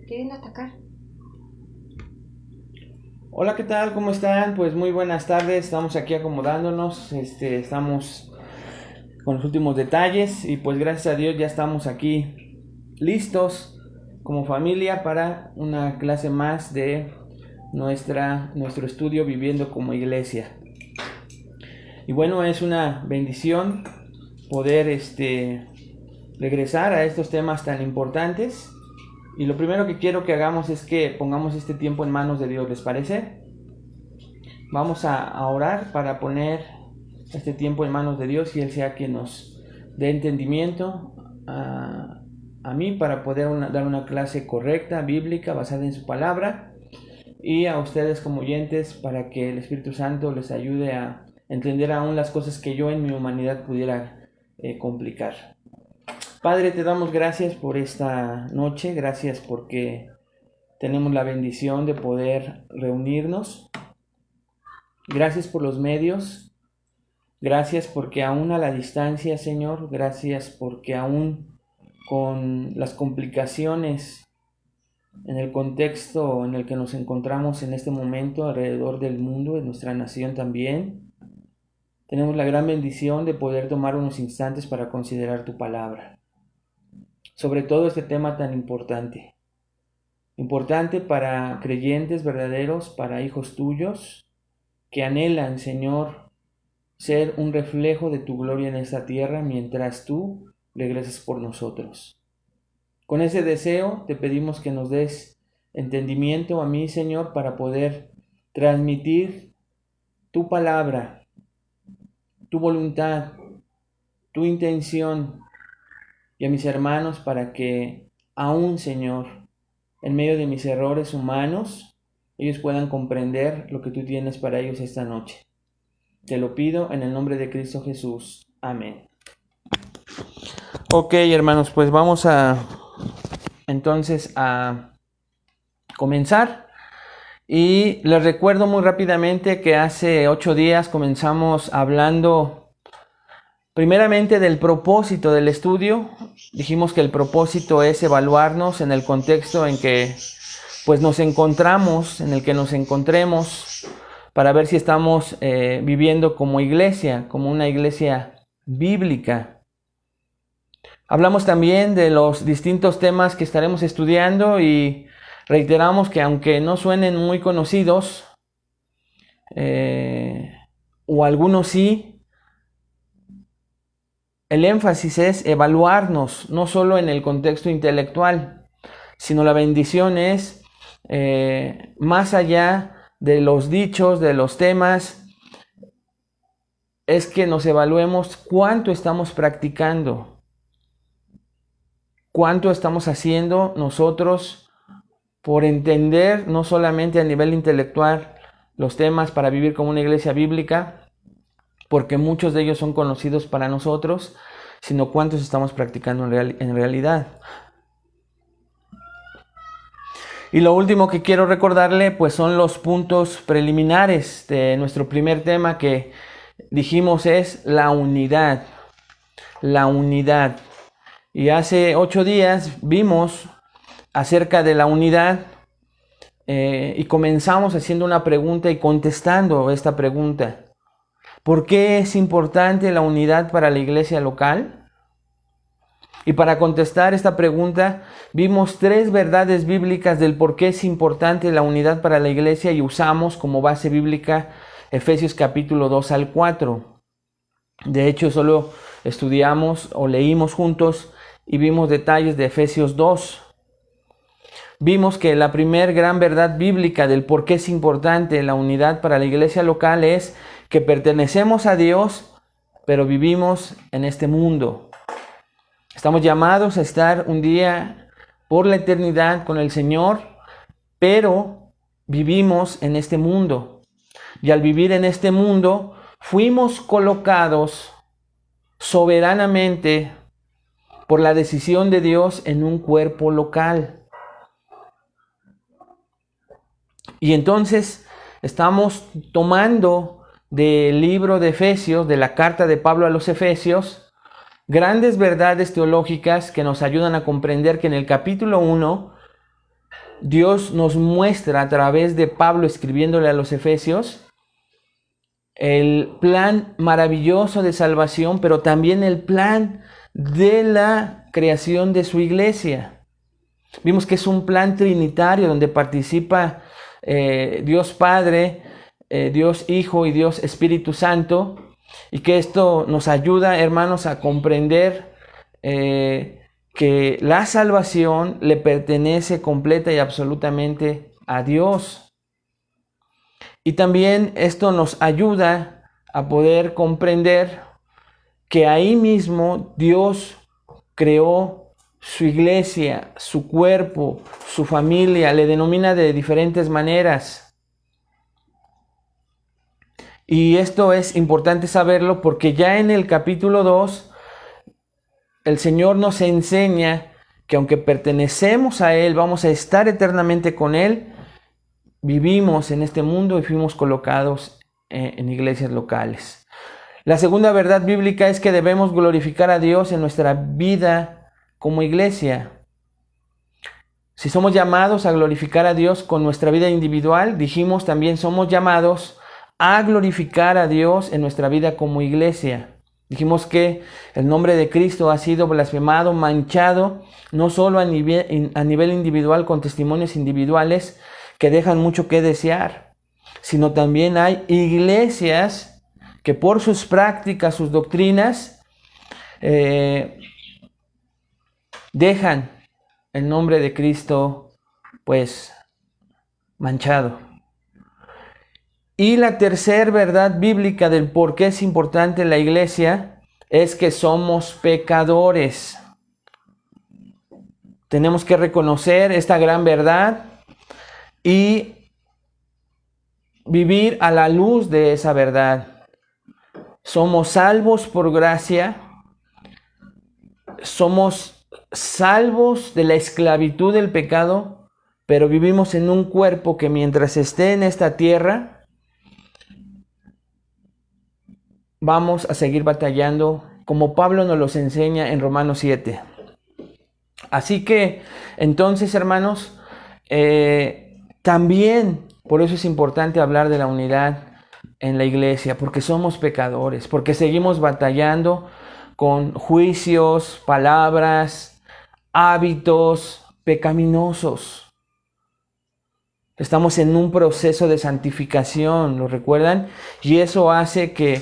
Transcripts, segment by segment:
Quieren atacar. Hola, ¿qué tal? ¿Cómo están? Pues muy buenas tardes, estamos aquí acomodándonos, estamos con los últimos detalles y pues gracias a Dios ya estamos aquí listos como familia para una clase más de nuestro estudio Viviendo como Iglesia. Y bueno, es una bendición poder regresar a estos temas tan importantes. Y lo primero que quiero que hagamos es que pongamos este tiempo en manos de Dios, ¿les parece? Vamos a orar para poner este tiempo en manos de Dios y Él sea quien nos dé entendimiento a mí para poder dar una clase correcta, bíblica, basada en su palabra, y a ustedes como oyentes para que el Espíritu Santo les ayude a entender aún las cosas que yo en mi humanidad pudiera complicar. Padre, te damos gracias por esta noche, gracias porque tenemos la bendición de poder reunirnos. Gracias por los medios, gracias porque aún a la distancia, Señor, gracias porque aún con las complicaciones en el contexto en el que nos encontramos en este momento alrededor del mundo, en nuestra nación también, tenemos la gran bendición de poder tomar unos instantes para considerar tu palabra. Sobre todo este tema tan importante. Importante para creyentes verdaderos, para hijos tuyos, que anhelan, Señor, ser un reflejo de tu gloria en esta tierra mientras tú regresas por nosotros. Con ese deseo te pedimos que nos des entendimiento a mí, Señor, para poder transmitir tu palabra, tu voluntad, tu intención y a mis hermanos para que aún, Señor, en medio de mis errores humanos, ellos puedan comprender lo que tú tienes para ellos esta noche. Te lo pido en el nombre de Cristo Jesús. Amén. Ok, hermanos, pues vamos entonces a comenzar. Y les recuerdo muy rápidamente que hace 8 días comenzamos hablando primeramente del propósito del estudio. Dijimos que el propósito es evaluarnos en el contexto en que pues nos encontramos, en el que nos encontremos, para ver si estamos viviendo como iglesia, como una iglesia bíblica. Hablamos también de los distintos temas que estaremos estudiando y reiteramos que aunque no suenen muy conocidos, o algunos sí, el énfasis es evaluarnos, no solo en el contexto intelectual, sino la bendición es más allá de los dichos, de los temas, es que nos evaluemos cuánto estamos practicando, cuánto estamos haciendo nosotros por entender no solamente a nivel intelectual los temas para vivir como una iglesia bíblica, porque muchos de ellos son conocidos para nosotros, sino cuántos estamos practicando en realidad. Y lo último que quiero recordarle pues son los puntos preliminares de nuestro primer tema que dijimos es la unidad. La unidad. Y hace 8 días vimos acerca de la unidad y comenzamos haciendo una pregunta y contestando esta pregunta. ¿Por qué es importante la unidad para la iglesia local? Y para contestar esta pregunta, vimos 3 verdades bíblicas del por qué es importante la unidad para la iglesia y usamos como base bíblica Efesios capítulo 2 al 4. De hecho, solo estudiamos o leímos juntos y vimos detalles de Efesios 2. Vimos que la primer gran verdad bíblica del por qué es importante la unidad para la iglesia local es que pertenecemos a Dios, pero vivimos en este mundo. Estamos llamados a estar un día por la eternidad con el Señor, pero vivimos en este mundo. Y al vivir en este mundo, fuimos colocados soberanamente por la decisión de Dios en un cuerpo local. Y entonces estamos tomando del libro de Efesios, de la carta de Pablo a los Efesios, grandes verdades teológicas que nos ayudan a comprender que en el capítulo 1 Dios nos muestra a través de Pablo escribiéndole a los Efesios el plan maravilloso de salvación, pero también el plan de la creación de su iglesia. Vimos que es un plan trinitario donde participa Dios Padre, Dios Hijo y Dios Espíritu Santo, y que esto nos ayuda, hermanos, a comprender que la salvación le pertenece completa y absolutamente a Dios. Y también esto nos ayuda a poder comprender que ahí mismo Dios creó su iglesia, su cuerpo, su familia, le denomina de diferentes maneras. Y esto es importante saberlo porque ya en el capítulo 2, el Señor nos enseña que aunque pertenecemos a Él, vamos a estar eternamente con Él, vivimos en este mundo y fuimos colocados en iglesias locales. La segunda verdad bíblica es que debemos glorificar a Dios en nuestra vida como iglesia. Si somos llamados a glorificar a Dios con nuestra vida individual, dijimos también somos llamados a glorificar a Dios en nuestra vida como iglesia. Dijimos que el nombre de Cristo ha sido blasfemado, manchado, no solo a nivel individual con testimonios individuales que dejan mucho que desear, sino también hay iglesias que por sus prácticas, sus doctrinas, dejan el nombre de Cristo pues manchado. Y la tercera verdad bíblica del por qué es importante la iglesia es que somos pecadores. Tenemos que reconocer esta gran verdad y vivir a la luz de esa verdad. Somos salvos por gracia, somos salvos de la esclavitud del pecado, pero vivimos en un cuerpo que mientras esté en esta tierra, vamos a seguir batallando, como Pablo nos los enseña en Romanos 7. Así que, entonces, hermanos, también, por eso es importante hablar de la unidad en la iglesia, porque somos pecadores, porque seguimos batallando con juicios, palabras, hábitos pecaminosos. Estamos en un proceso de santificación, ¿lo recuerdan? Y eso hace que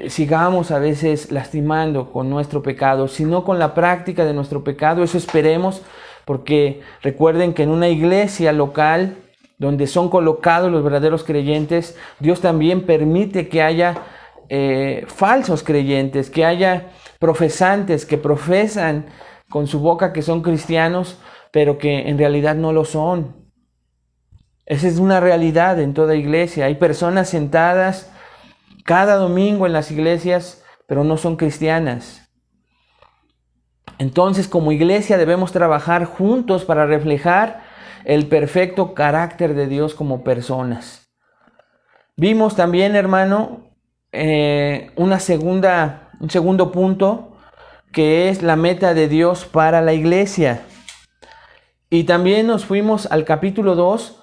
sigamos a veces lastimando con nuestro pecado, sino con la práctica de nuestro pecado. Eso esperemos, porque recuerden que en una iglesia local donde son colocados los verdaderos creyentes, Dios también permite que haya falsos creyentes, que haya profesantes que profesan con su boca que son cristianos, pero que en realidad no lo son. Esa es una realidad en toda iglesia. Hay personas sentadas cada domingo en las iglesias, pero no son cristianas. Entonces, como iglesia debemos trabajar juntos para reflejar el perfecto carácter de Dios como personas. Vimos también, hermano, un segundo punto, que es la meta de Dios para la iglesia. Y también nos fuimos al capítulo 2,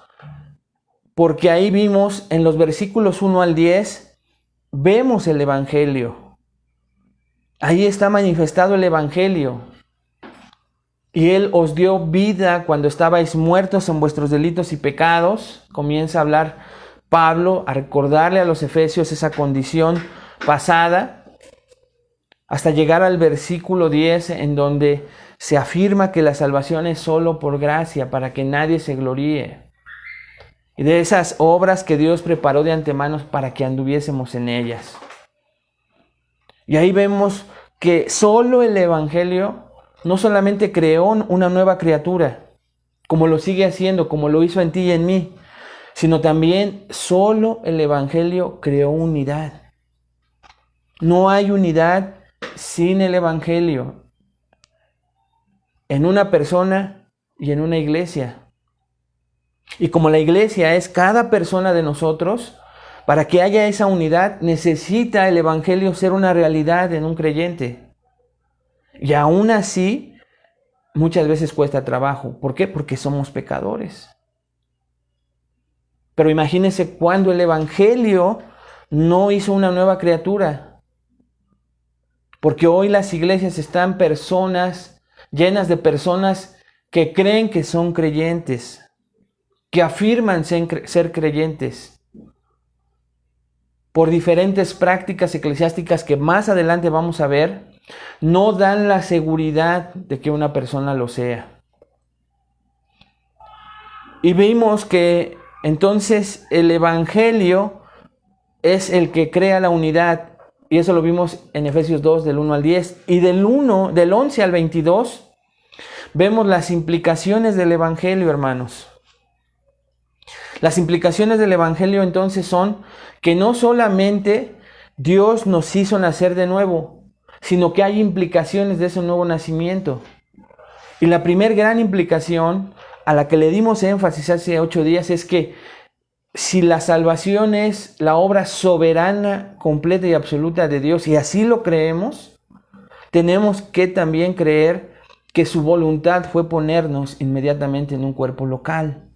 porque ahí vimos en los versículos 1 al 10, vemos el Evangelio. Ahí está manifestado el Evangelio. Y Él os dio vida cuando estabais muertos en vuestros delitos y pecados. Comienza a hablar Pablo, a recordarle a los efesios esa condición pasada, hasta llegar al versículo 10, en donde se afirma que la salvación es solo por gracia, para que nadie se gloríe. Y de esas obras que Dios preparó de antemano para que anduviésemos en ellas. Y ahí vemos que solo el Evangelio no solamente creó una nueva criatura, como lo sigue haciendo, como lo hizo en ti y en mí, sino también solo el Evangelio creó unidad. No hay unidad sin el Evangelio en una persona y en una iglesia. Y como la iglesia es cada persona de nosotros, para que haya esa unidad necesita el Evangelio ser una realidad en un creyente. Y aún así, muchas veces cuesta trabajo. ¿Por qué? Porque somos pecadores. Pero imagínense cuando el Evangelio no hizo una nueva criatura. Porque hoy las iglesias están llenas de personas que creen que son creyentes, que afirman ser creyentes, por diferentes prácticas eclesiásticas que más adelante vamos a ver, no dan la seguridad de que una persona lo sea. Y vimos que entonces el Evangelio es el que crea la unidad, y eso lo vimos en Efesios 2 del 1 al 10, y del 11 al 22 vemos las implicaciones del Evangelio, hermanos. Las implicaciones del Evangelio entonces son que no solamente Dios nos hizo nacer de nuevo, sino que hay implicaciones de ese nuevo nacimiento. Y la primer gran implicación a la que le dimos énfasis hace 8 días es que si la salvación es la obra soberana, completa y absoluta de Dios, y así lo creemos, tenemos que también creer que su voluntad fue ponernos inmediatamente en un cuerpo local,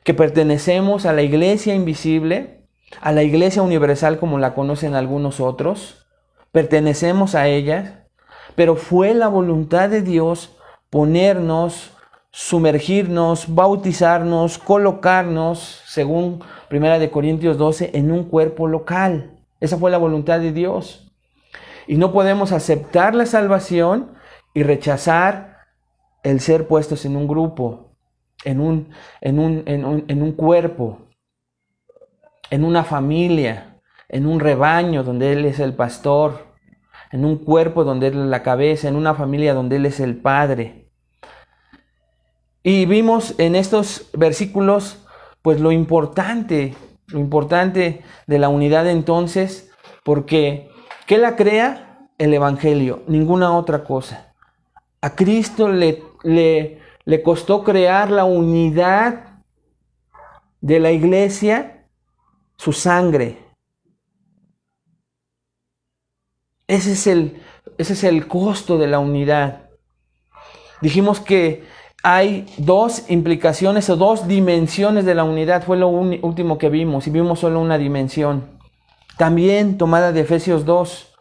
que pertenecemos a la iglesia invisible, a la iglesia universal como la conocen algunos otros, pertenecemos a ella, pero fue la voluntad de Dios ponernos, sumergirnos, bautizarnos, colocarnos, según 1 Corintios 12, en un cuerpo local. Esa fue la voluntad de Dios. Y no podemos aceptar la salvación y rechazar el ser puestos en un grupo, en un cuerpo, en una familia, en un rebaño donde Él es el pastor, en un cuerpo donde Él es la cabeza, en una familia donde Él es el padre. Y vimos en estos versículos pues lo importante de la unidad entonces, porque ¿qué la crea? El Evangelio, ninguna otra cosa. A Cristo le costó crear la unidad de la iglesia, su sangre. Ese es el costo de la unidad. Dijimos que hay 2 implicaciones o 2 dimensiones de la unidad. Fue lo último que vimos, y vimos solo una dimensión. También tomada de Efesios 2,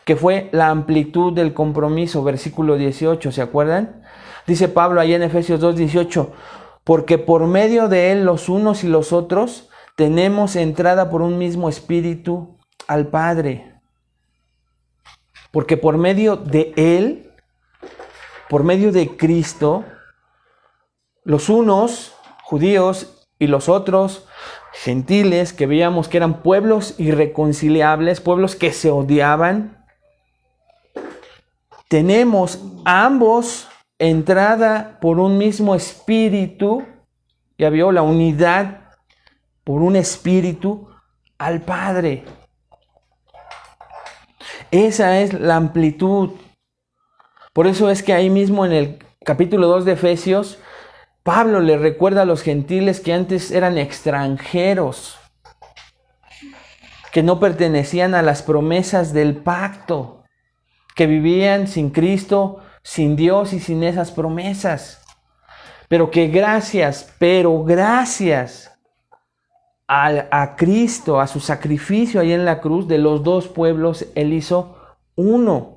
que fue la amplitud del compromiso, versículo 18, ¿se acuerdan? Dice Pablo ahí en Efesios 2, 18, porque por medio de Él los unos y los otros tenemos entrada por un mismo espíritu al Padre. Porque por medio de Él, por medio de Cristo, los unos, judíos, y los otros, gentiles, que veíamos que eran pueblos irreconciliables, pueblos que se odiaban, tenemos ambos entrada por un mismo espíritu, ya vio, la unidad por un espíritu al Padre. Esa es la amplitud. Por eso es que ahí mismo en el capítulo 2 de Efesios, Pablo le recuerda a los gentiles que antes eran extranjeros, que no pertenecían a las promesas del pacto, que vivían sin Cristo, sin Dios y sin esas promesas. Pero gracias a Cristo, a su sacrificio ahí en la cruz, de los 2 pueblos, Él hizo uno.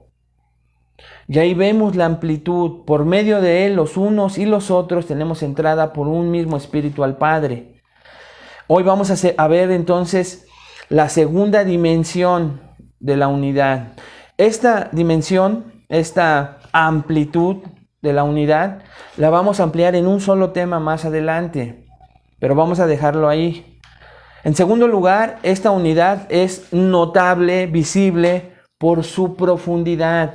Y ahí vemos la amplitud. Por medio de Él, los unos y los otros tenemos entrada por un mismo espíritu al Padre. Hoy vamos a ver entonces la segunda dimensión de la unidad. Esta dimensión, esta amplitud de la unidad, la vamos a ampliar en un solo tema más adelante, pero vamos a dejarlo ahí. En segundo lugar, esta unidad es notable, visible por su profundidad.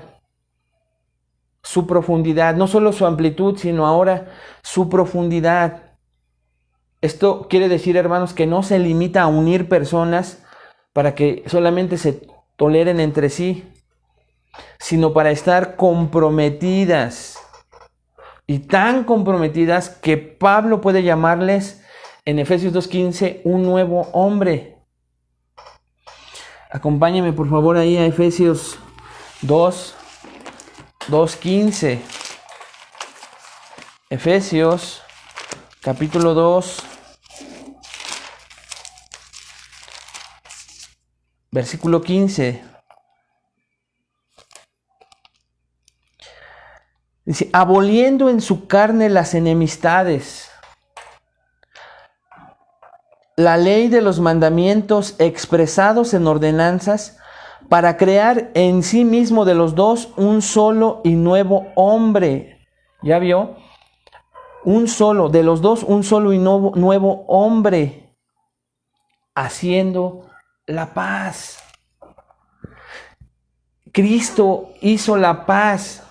Su profundidad, no solo su amplitud, sino ahora su profundidad. Esto quiere decir, hermanos, que no se limita a unir personas para que solamente se toleren entre sí, sino para estar comprometidas, y tan comprometidas que Pablo puede llamarles en Efesios 2:15 un nuevo hombre. Acompáñame por favor ahí a Efesios 2:15. Efesios, capítulo 2, versículo 15. Dice, aboliendo en su carne las enemistades, la ley de los mandamientos expresados en ordenanzas, para crear en sí mismo de los dos un solo y nuevo hombre. ¿Ya vio? De los dos un solo y nuevo hombre, haciendo la paz. Cristo hizo la paz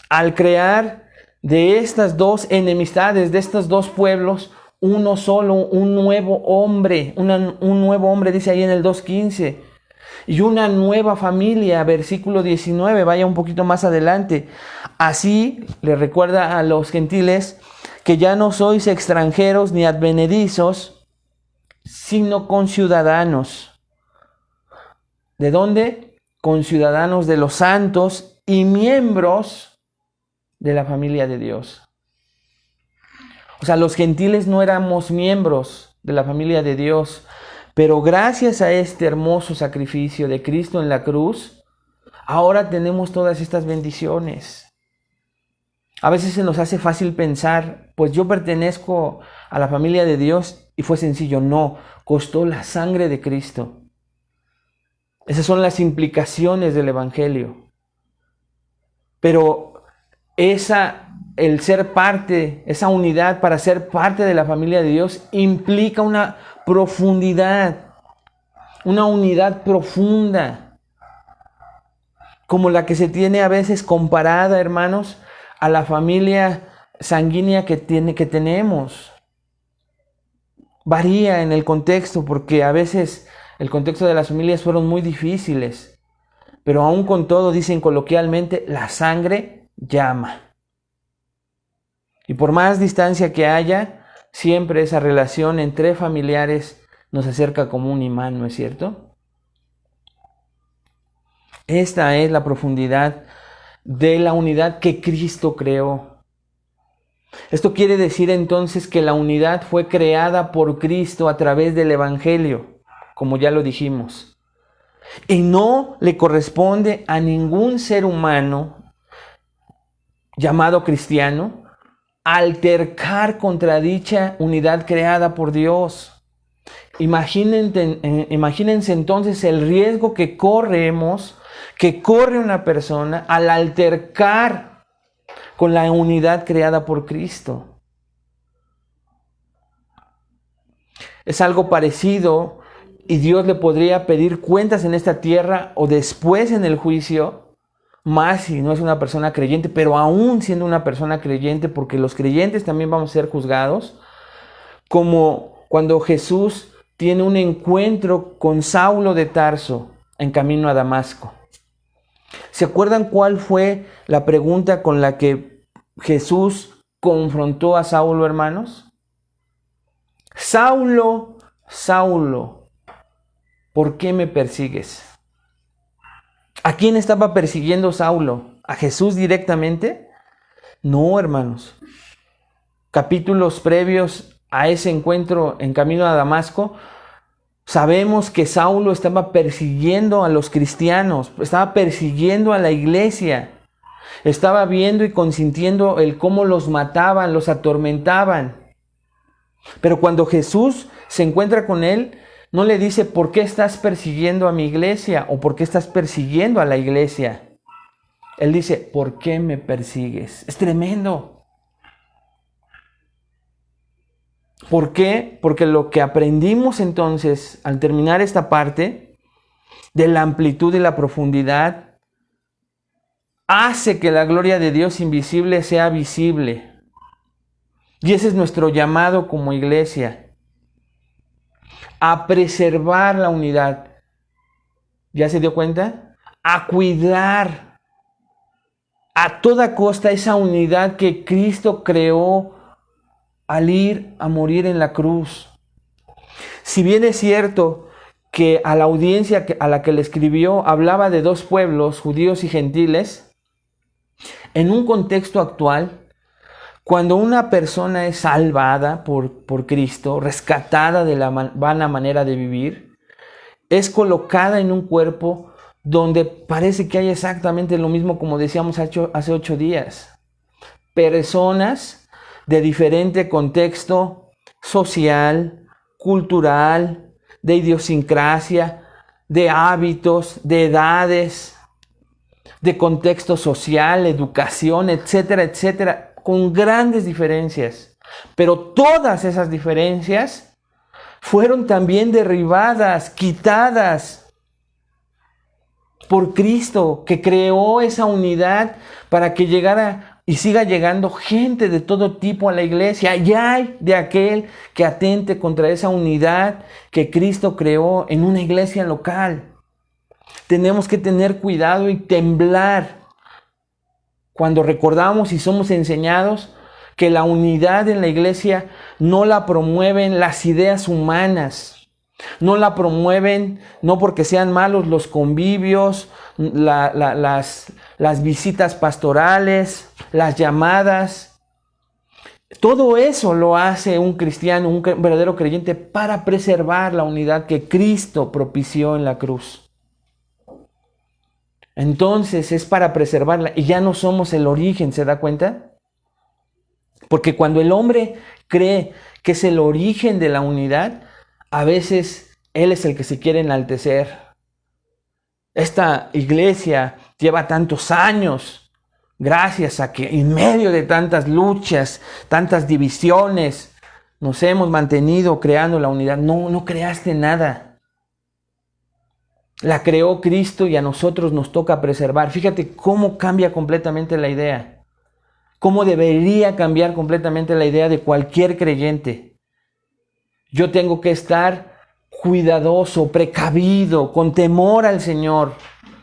al crear de estas dos enemistades, de estos dos pueblos, uno solo, un nuevo hombre, un nuevo hombre, dice ahí en el 2:15, y una nueva familia, versículo 19, vaya un poquito más adelante. Así le recuerda a los gentiles que ya no sois extranjeros ni advenedizos, sino conciudadanos. ¿De dónde? Conciudadanos de los santos y miembros de la familia de Dios. O sea, los gentiles no éramos miembros de la familia de Dios, pero gracias a este hermoso sacrificio de Cristo en la cruz, ahora tenemos todas estas bendiciones. A veces se nos hace fácil pensar, pues yo pertenezco a la familia de Dios y fue sencillo. No, costó la sangre de Cristo. Esas son las implicaciones del Evangelio. Pero el ser parte, esa unidad para ser parte de la familia de Dios implica una profundidad, una unidad profunda, como la que se tiene a veces comparada, hermanos, a la familia sanguínea que tenemos. Varía en el contexto, porque a veces el contexto de las familias fueron muy difíciles, pero aún con todo, dicen coloquialmente, la sangre llama. Y por más distancia que haya, siempre esa relación entre familiares nos acerca como un imán, ¿no es cierto? Esta es la profundidad de la unidad que Cristo creó. Esto quiere decir entonces que la unidad fue creada por Cristo a través del Evangelio, como ya lo dijimos. Y no le corresponde a ningún ser humano llamado cristiano altercar contra dicha unidad creada por Dios. Imagínense entonces el riesgo que corre una persona al altercar con la unidad creada por Cristo. Es algo parecido y Dios le podría pedir cuentas en esta tierra o después en el juicio, más si no es una persona creyente, pero aún siendo una persona creyente, porque los creyentes también vamos a ser juzgados, como cuando Jesús tiene un encuentro con Saulo de Tarso en camino a Damasco. ¿Se acuerdan cuál fue la pregunta con la que Jesús confrontó a Saulo, hermanos? Saulo, Saulo, ¿por qué me persigues? ¿A quién estaba persiguiendo Saulo? ¿A Jesús directamente? No, hermanos. Capítulos previos a ese encuentro en camino a Damasco, sabemos que Saulo estaba persiguiendo a los cristianos, estaba persiguiendo a la iglesia, estaba viendo y consintiendo el cómo los mataban, los atormentaban. Pero cuando Jesús se encuentra con él, no le dice, ¿por qué estás persiguiendo a mi iglesia? O ¿por qué estás persiguiendo a la iglesia? Él dice, ¿por qué me persigues? Es tremendo. ¿Por qué? Porque lo que aprendimos entonces al terminar esta parte de la amplitud y la profundidad hace que la gloria de Dios invisible sea visible. Y ese es nuestro llamado como iglesia, a preservar la unidad. ¿Ya se dio cuenta? A cuidar a toda costa esa unidad que Cristo creó al ir a morir en la cruz. Si bien es cierto que a la audiencia a la que le escribió hablaba de dos pueblos, judíos y gentiles, en un contexto actual, Cuando una persona es salvada por Cristo, rescatada de la vana manera de vivir, es colocada en un cuerpo donde parece que hay exactamente lo mismo como decíamos hace 8 días. Personas de diferente contexto social, cultural, de idiosincrasia, de hábitos, de edades, de contexto social, educación, etcétera, etcétera, con grandes diferencias. Pero todas esas diferencias fueron también derribadas, quitadas por Cristo, que creó esa unidad para que llegara y siga llegando gente de todo tipo a la iglesia. Y hay de aquel que atente contra esa unidad que Cristo creó en una iglesia local. Tenemos que tener cuidado y temblar cuando recordamos y somos enseñados que la unidad en la iglesia no la promueven las ideas humanas, no la promueven no porque sean malos los convivios, las visitas pastorales, las llamadas. Todo eso lo hace un cristiano, un verdadero creyente, para preservar la unidad que Cristo propició en la cruz. Entonces es para preservarla y ya no somos el origen, ¿se da cuenta? Porque cuando el hombre cree que es el origen de la unidad, a veces él es el que se quiere enaltecer. Esta iglesia lleva tantos años gracias a que en medio de tantas luchas, tantas divisiones, nos hemos mantenido creando la unidad. No creaste nada. La creó Cristo y a nosotros nos toca preservar. Fíjate cómo cambia completamente la idea. Cómo debería cambiar completamente la idea de cualquier creyente. Yo tengo que estar cuidadoso, precavido, con temor al Señor.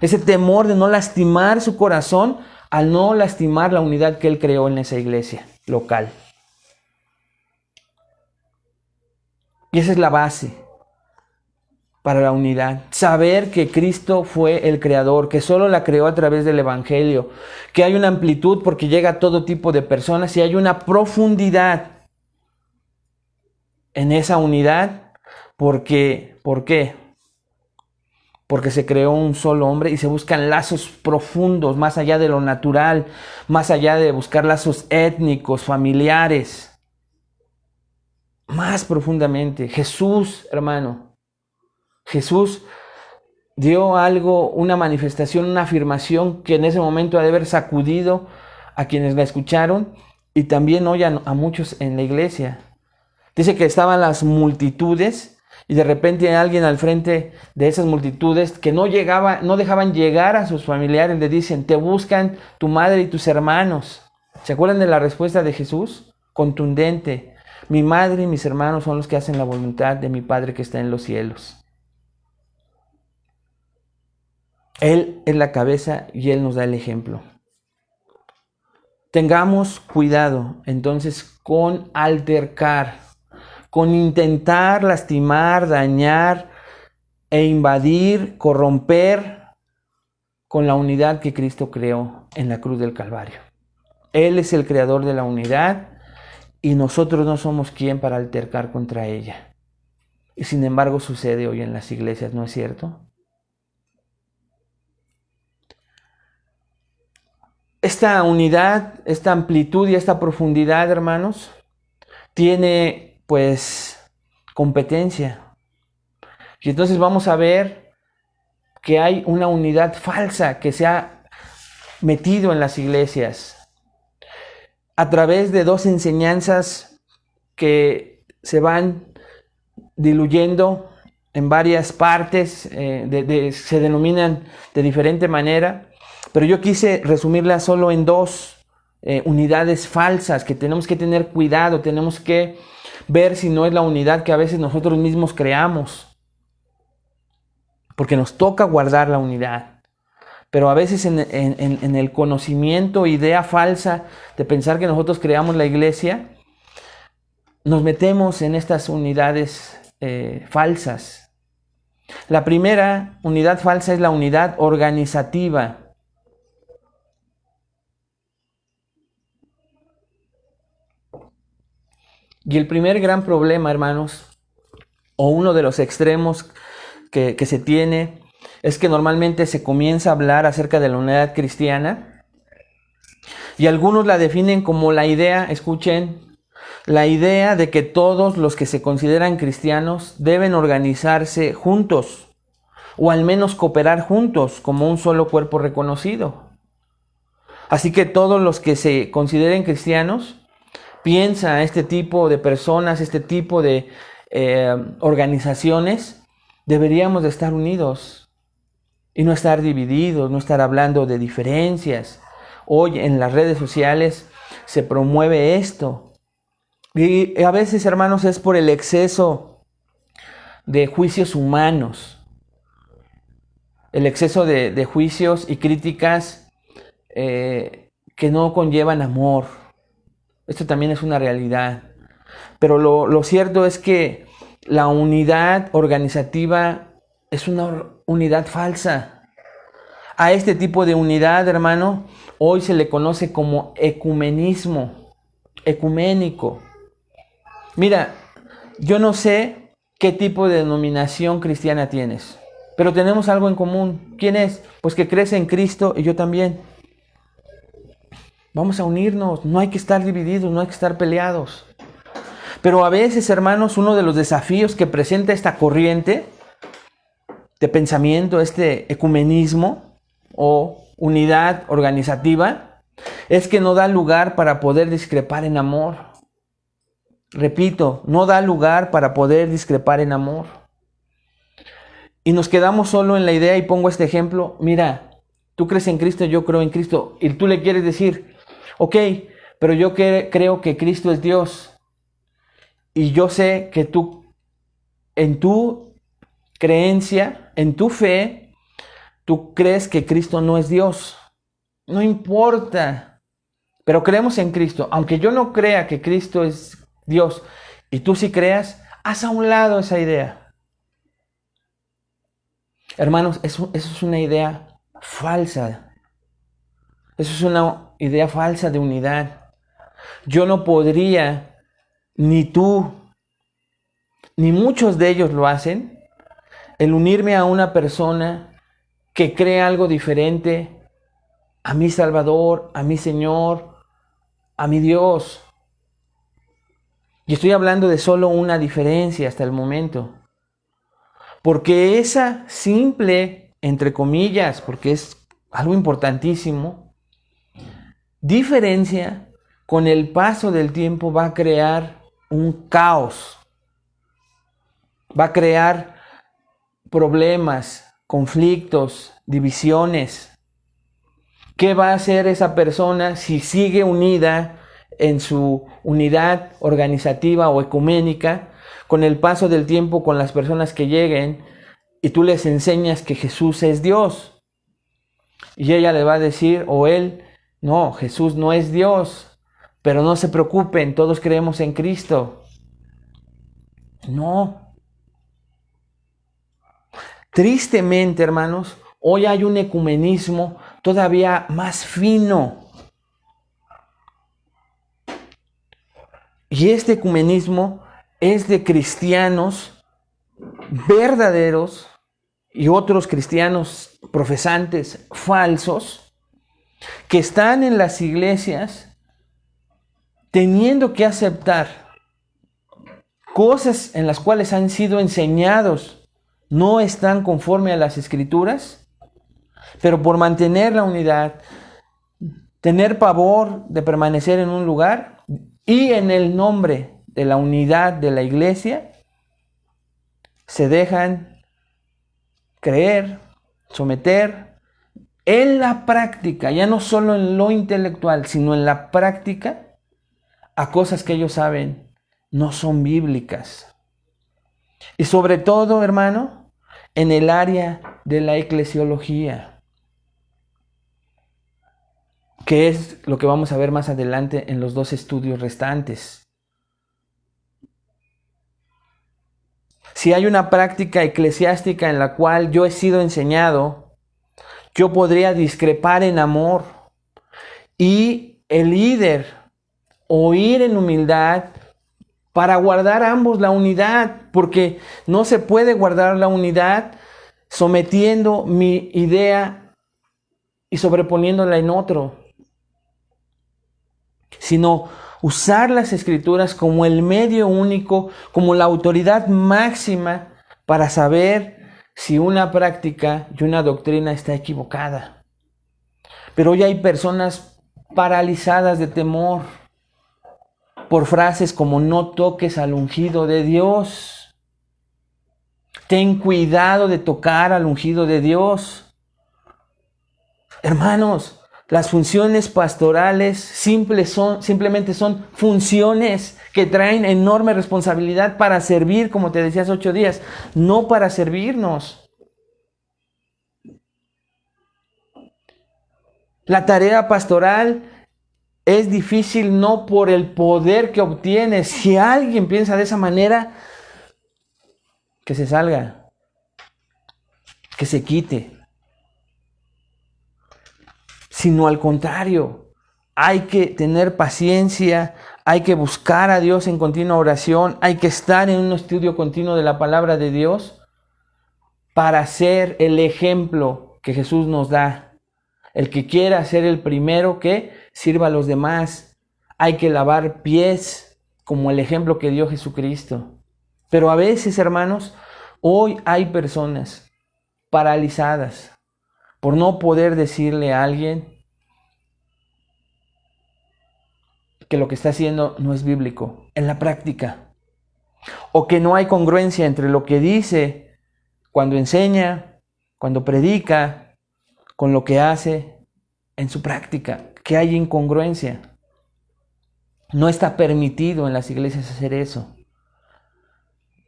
Ese temor de no lastimar su corazón al no lastimar la unidad que Él creó en esa iglesia local. Y esa es la base para la unidad. Saber que Cristo fue el creador, que solo la creó a través del Evangelio, que hay una amplitud porque llega a todo tipo de personas y hay una profundidad en esa unidad. ¿Por qué? Porque se creó un solo hombre y se buscan lazos profundos, más allá de lo natural, más allá de buscar lazos étnicos, familiares, más profundamente. Jesús, hermano, Jesús dio algo, una manifestación, una afirmación que en ese momento ha de haber sacudido a quienes la escucharon y también hoy a muchos en la iglesia. Dice que estaban las multitudes y de repente alguien al frente de esas multitudes que no dejaban llegar a sus familiares, le dicen: te buscan tu madre y tus hermanos. ¿Se acuerdan de la respuesta de Jesús? Contundente: mi madre y mis hermanos son los que hacen la voluntad de mi Padre que está en los cielos. Él es la cabeza y Él nos da el ejemplo. Tengamos cuidado entonces con altercar, con intentar lastimar, dañar e invadir, corromper con la unidad que Cristo creó en la cruz del Calvario. Él es el creador de la unidad y nosotros no somos quien para altercar contra ella. Y sin embargo sucede hoy en las iglesias, ¿no es cierto? Esta unidad, esta amplitud y esta profundidad, hermanos, tiene pues competencia. Y entonces vamos a ver que hay una unidad falsa que se ha metido en las iglesias a través de dos enseñanzas que se van diluyendo en varias partes, se denominan de diferente manera. Pero yo quise resumirla solo en dos unidades falsas que tenemos que tener cuidado, tenemos que ver si no es la unidad que a veces nosotros mismos creamos, porque nos toca guardar la unidad. Pero a veces en el conocimiento, idea falsa de pensar que nosotros creamos la iglesia, nos metemos en estas unidades falsas. La primera unidad falsa es la unidad organizativa. Y el primer gran problema, hermanos, o uno de los extremos que se tiene, es que normalmente se comienza a hablar acerca de la unidad cristiana y algunos la definen como la idea, escuchen, la idea de que todos los que se consideran cristianos deben organizarse juntos o al menos cooperar juntos como un solo cuerpo reconocido. Así que todos los que se consideren cristianos, piensa este tipo de personas, este tipo de organizaciones, deberíamos de estar unidos y no estar divididos, no estar hablando de diferencias. Hoy en las redes sociales se promueve esto. Y a veces, hermanos, es por el exceso de juicios humanos, el exceso de juicios y críticas que no conllevan amor. Esto también es una realidad. Pero lo cierto es que la unidad organizativa es una unidad falsa. A este tipo de unidad, hermano, hoy se le conoce como ecumenismo, ecuménico. Mira, yo no sé qué tipo de denominación cristiana tienes, pero tenemos algo en común. ¿Quién es? Pues que crees en Cristo y yo también. Vamos a unirnos, no hay que estar divididos, no hay que estar peleados. Pero a veces, hermanos, uno de los desafíos que presenta esta corriente de pensamiento, este ecumenismo o unidad organizativa, es que no da lugar para poder discrepar en amor. Repito, no da lugar para poder discrepar en amor. Y nos quedamos solo en la idea, y pongo este ejemplo, mira, tú crees en Cristo, yo creo en Cristo, y tú le quieres decir, ok, pero yo creo que Cristo es Dios, y yo sé que tú, en tu creencia, en tu fe, tú crees que Cristo no es Dios. No importa, pero creemos en Cristo. Aunque yo no crea que Cristo es Dios y tú sí creas, haz a un lado esa idea. Hermanos, eso es una idea falsa. Eso es una idea falsa de unidad. Yo no podría, ni tú, ni muchos de ellos lo hacen, el unirme a una persona que cree algo diferente a mi Salvador, a mi Señor, a mi Dios. Y estoy hablando de solo una diferencia hasta el momento. Porque esa simple, entre comillas, porque es algo importantísimo, diferencia con el paso del tiempo va a crear un caos. Va a crear problemas, conflictos, divisiones. ¿Qué va a hacer esa persona si sigue unida en su unidad organizativa o ecuménica con el paso del tiempo con las personas que lleguen y tú les enseñas que Jesús es Dios? Y ella le va a decir, o él, no, Jesús no es Dios, pero no se preocupen, todos creemos en Cristo. No. Tristemente, hermanos, hoy hay un ecumenismo todavía más fino. Y este ecumenismo es de cristianos verdaderos y otros cristianos profesantes falsos que están en las iglesias teniendo que aceptar cosas en las cuales han sido enseñados no están conforme a las Escrituras, pero por mantener la unidad, tener pavor de permanecer en un lugar y en el nombre de la unidad de la iglesia, se dejan creer, someter en la práctica, ya no solo en lo intelectual, sino en la práctica, a cosas que ellos saben no son bíblicas. Y sobre todo, hermano, en el área de la eclesiología, que es lo que vamos a ver más adelante en los 2 estudios restantes. Si hay una práctica eclesiástica en la cual yo he sido enseñado, yo podría discrepar en amor y el líder o ir en humildad para guardar ambos la unidad, porque no se puede guardar la unidad sometiendo mi idea y sobreponiéndola en otro, sino usar las Escrituras como el medio único, como la autoridad máxima para saber si una práctica y una doctrina está equivocada. Pero hoy hay personas paralizadas de temor por frases como no toques al ungido de Dios. Ten cuidado de tocar al ungido de Dios. Hermanos, las funciones pastorales simplemente son funciones que traen enorme responsabilidad para servir, como te decía hace 8 días, no para servirnos. La tarea pastoral es difícil no por el poder que obtienes. Si alguien piensa de esa manera, que se salga, que se quite. Sino al contrario, hay que tener paciencia, hay que buscar a Dios en continua oración, hay que estar en un estudio continuo de la palabra de Dios para ser el ejemplo que Jesús nos da. El que quiera ser el primero que sirva a los demás. Hay que lavar pies como el ejemplo que dio Jesucristo. Pero a veces, hermanos, hoy hay personas paralizadas por no poder decirle a alguien que lo que está haciendo no es bíblico en la práctica, o que no hay congruencia entre lo que dice cuando enseña, cuando predica, con lo que hace en su práctica, que hay incongruencia. No está permitido en las iglesias hacer eso.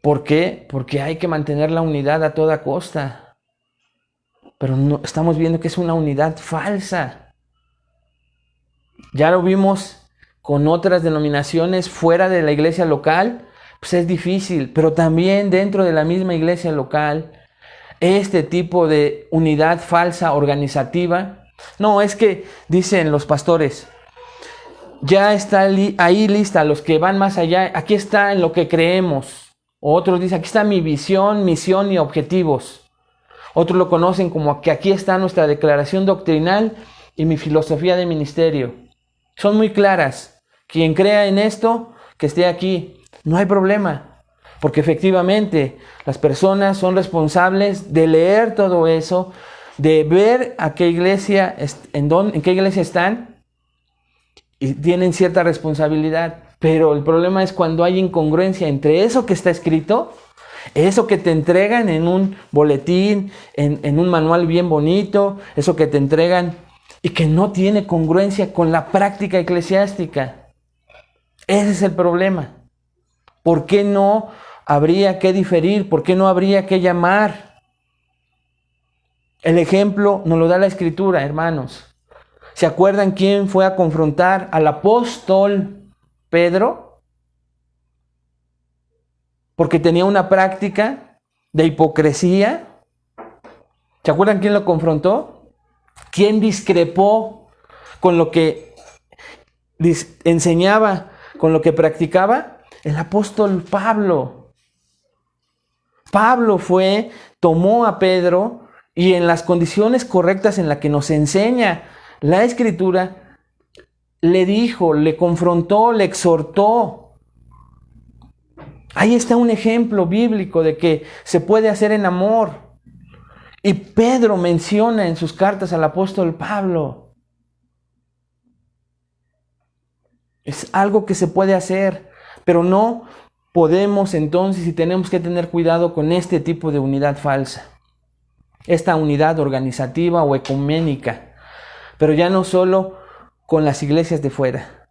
¿Por qué? Porque hay que mantener la unidad a toda costa. Pero no, estamos viendo que es una unidad falsa. Ya lo vimos con otras denominaciones fuera de la iglesia local, pues es difícil, pero también dentro de la misma iglesia local, este tipo de unidad falsa organizativa. No, es que dicen los pastores, ya está ahí lista los que van más allá, aquí está en lo que creemos. O otros dicen, aquí está mi visión, misión y objetivos. Otros lo conocen como que aquí está nuestra declaración doctrinal y mi filosofía de ministerio. Son muy claras. Quien crea en esto, que esté aquí, no hay problema. Porque efectivamente las personas son responsables de leer todo eso, de ver a qué iglesia, en qué iglesia están, y tienen cierta responsabilidad. Pero el problema es cuando hay incongruencia entre eso que está escrito, eso que te entregan en un boletín, en un manual bien bonito, eso que te entregan y que no tiene congruencia con la práctica eclesiástica. Ese es el problema. ¿Por qué no habría que diferir? ¿Por qué no habría que llamar? El ejemplo nos lo da la Escritura, hermanos. ¿Se acuerdan quién fue a confrontar al apóstol Pedro? Porque tenía una práctica de hipocresía. ¿Se acuerdan quién lo confrontó? ¿Quién discrepó con lo que enseñaba, con lo que practicaba? El apóstol Pablo. Pablo tomó a Pedro y en las condiciones correctas en las que nos enseña la Escritura, le dijo, le confrontó, le exhortó. Ahí está un ejemplo bíblico de que se puede hacer en amor. Y Pedro menciona en sus cartas al apóstol Pablo. Es algo que se puede hacer, pero no podemos entonces y tenemos que tener cuidado con este tipo de unidad falsa. Esta unidad organizativa o ecuménica. Pero ya no solo con las iglesias de fuera,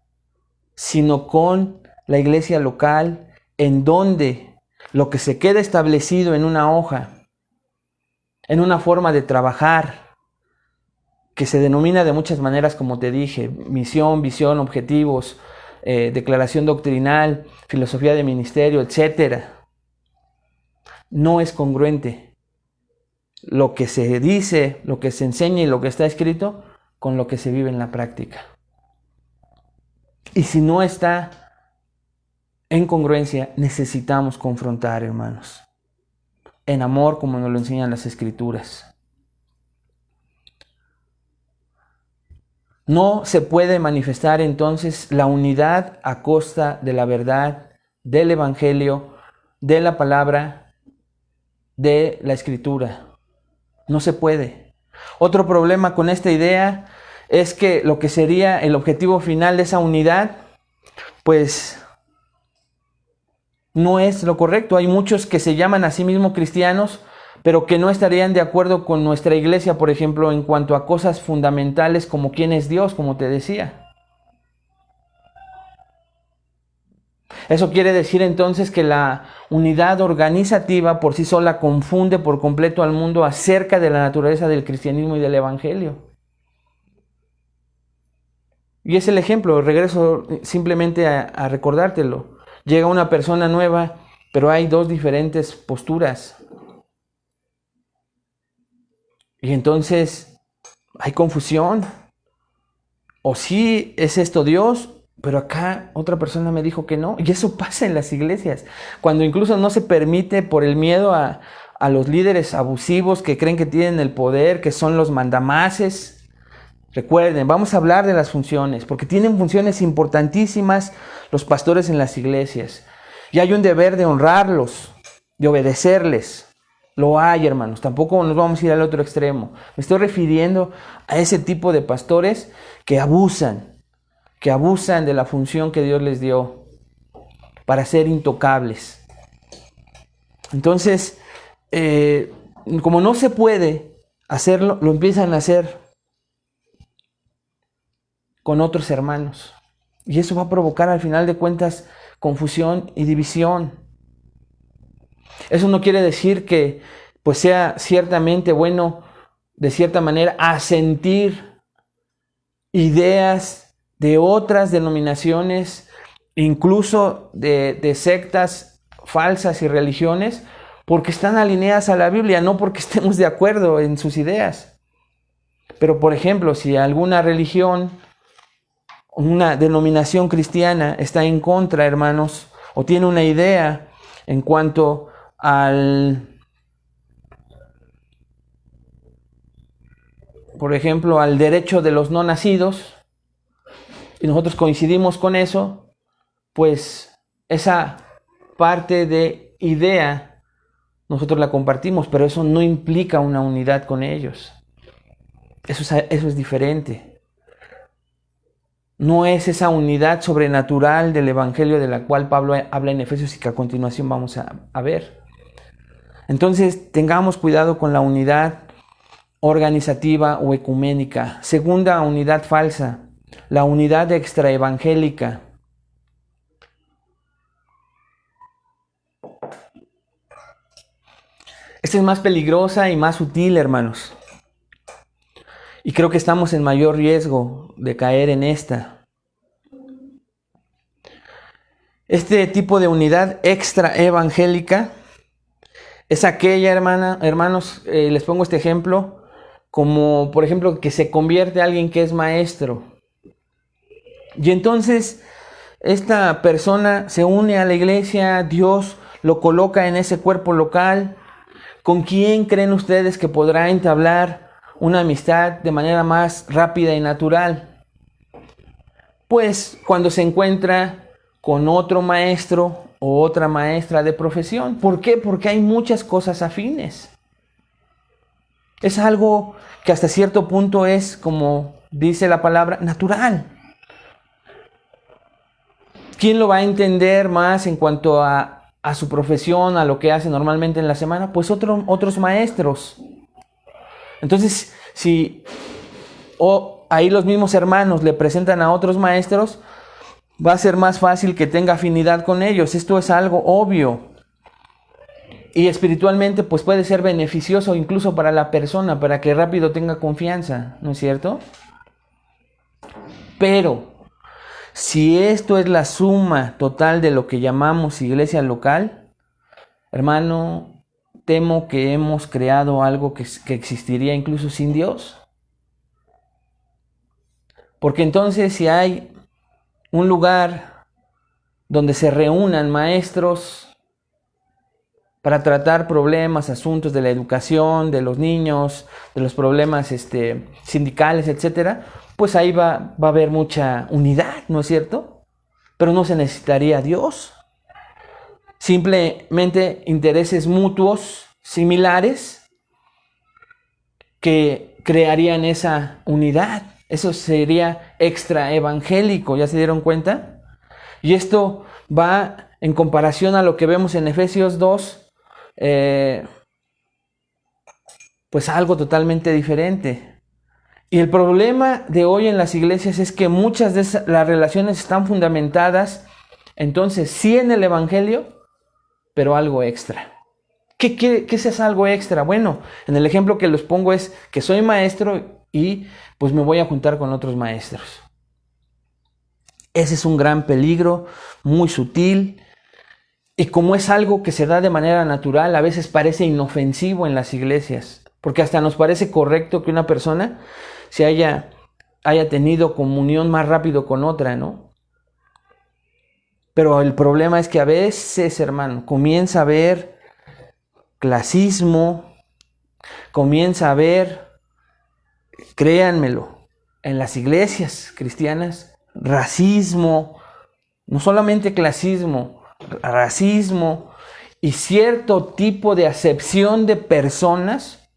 sino con la iglesia local, en donde lo que se queda establecido en una hoja, en una forma de trabajar, que se denomina de muchas maneras, como te dije, misión, visión, objetivos, declaración doctrinal, filosofía de ministerio, etc. No es congruente lo que se dice, lo que se enseña y lo que está escrito con lo que se vive en la práctica. Y si no está en congruencia, necesitamos confrontar, hermanos. En amor, como nos lo enseñan las Escrituras. No se puede manifestar entonces la unidad a costa de la verdad, del Evangelio, de la palabra, de la Escritura. No se puede. Otro problema con esta idea es que lo que sería el objetivo final de esa unidad, pues no es lo correcto. Hay muchos que se llaman a sí mismos cristianos, pero que no estarían de acuerdo con nuestra iglesia, por ejemplo, en cuanto a cosas fundamentales como quién es Dios, como te decía. Eso quiere decir entonces que la unidad organizativa por sí sola confunde por completo al mundo acerca de la naturaleza del cristianismo y del evangelio. Y es el ejemplo, regreso simplemente a recordártelo. Llega una persona nueva, pero hay dos diferentes posturas. Y entonces hay confusión. O sí es esto Dios, pero acá otra persona me dijo que no. Y eso pasa en las iglesias. Cuando incluso no se permite por el miedo a los líderes abusivos que creen que tienen el poder, que son los mandamases. Recuerden, vamos a hablar de las funciones, porque tienen funciones importantísimas los pastores en las iglesias. Y hay un deber de honrarlos, de obedecerles. Lo hay, hermanos. Tampoco nos vamos a ir al otro extremo. Me estoy refiriendo a ese tipo de pastores que abusan de la función que Dios les dio para ser intocables. Entonces, como no se puede hacerlo, lo empiezan a hacer con otros hermanos. Y eso va a provocar al final de cuentas confusión y división. Eso no quiere decir que pues sea ciertamente bueno, de cierta manera, asentir ideas de otras denominaciones, incluso de sectas falsas y religiones, porque están alineadas a la Biblia, no porque estemos de acuerdo en sus ideas. Pero, por ejemplo, si alguna religión, una denominación cristiana está en contra, hermanos, o tiene una idea en cuanto por ejemplo, al derecho de los no nacidos, y nosotros coincidimos con eso, pues esa parte de idea nosotros la compartimos, pero eso no implica una unidad con ellos. Eso es diferente. No es esa unidad sobrenatural del Evangelio de la cual Pablo habla en Efesios y que a continuación vamos a ver. Entonces, tengamos cuidado con la unidad organizativa o ecuménica. Segunda unidad falsa, la unidad extraevangélica. Esta es más peligrosa y más sutil, hermanos. Y creo que estamos en mayor riesgo de caer en esta. Este tipo de unidad extraevangélica es aquella, hermanos, les pongo este ejemplo, como por ejemplo que se convierte a alguien que es maestro. Y entonces esta persona se une a la iglesia, Dios lo coloca en ese cuerpo local. ¿Con quién creen ustedes que podrá entablar una amistad de manera más rápida y natural? Pues cuando se encuentra con otro maestro o otra maestra de profesión. ¿Por qué? Porque hay muchas cosas afines. Es algo que hasta cierto punto es, como dice la palabra, natural. ¿Quién lo va a entender más en cuanto a su profesión, a lo que hace normalmente en la semana? Pues otros maestros. Entonces, si ahí los mismos hermanos le presentan a otros maestros, va a ser más fácil que tenga afinidad con ellos. Esto es algo obvio. Y espiritualmente pues puede ser beneficioso incluso para la persona, para que rápido tenga confianza, ¿no es cierto? Pero si esto es la suma total de lo que llamamos iglesia local, hermano, temo que hemos creado algo que existiría incluso sin Dios. Porque entonces si hay un lugar donde se reúnan maestros para tratar problemas, asuntos de la educación, de los niños, de los problemas sindicales, etcétera, pues ahí va a haber mucha unidad, ¿no es cierto? Pero no se necesitaría Dios. Simplemente intereses mutuos similares que crearían esa unidad. Eso sería extra evangélico, ¿ya se dieron cuenta? Y esto va en comparación a lo que vemos en Efesios 2, pues algo totalmente diferente. Y el problema de hoy en las iglesias es que muchas de las relaciones están fundamentadas, entonces, sí en el evangelio, pero algo extra. ¿Qué es ese algo extra? Bueno, en el ejemplo que les pongo es que soy maestro y pues me voy a juntar con otros maestros. Ese es un gran peligro, muy sutil. Y como es algo que se da de manera natural, a veces parece inofensivo en las iglesias. Porque hasta nos parece correcto que una persona se haya tenido comunión más rápido con otra, ¿no? Pero el problema es que a veces, hermano, comienza a haber clasismo, comienza a haber, créanmelo, en las iglesias cristianas, racismo, no solamente clasismo, racismo y cierto tipo de acepción de personas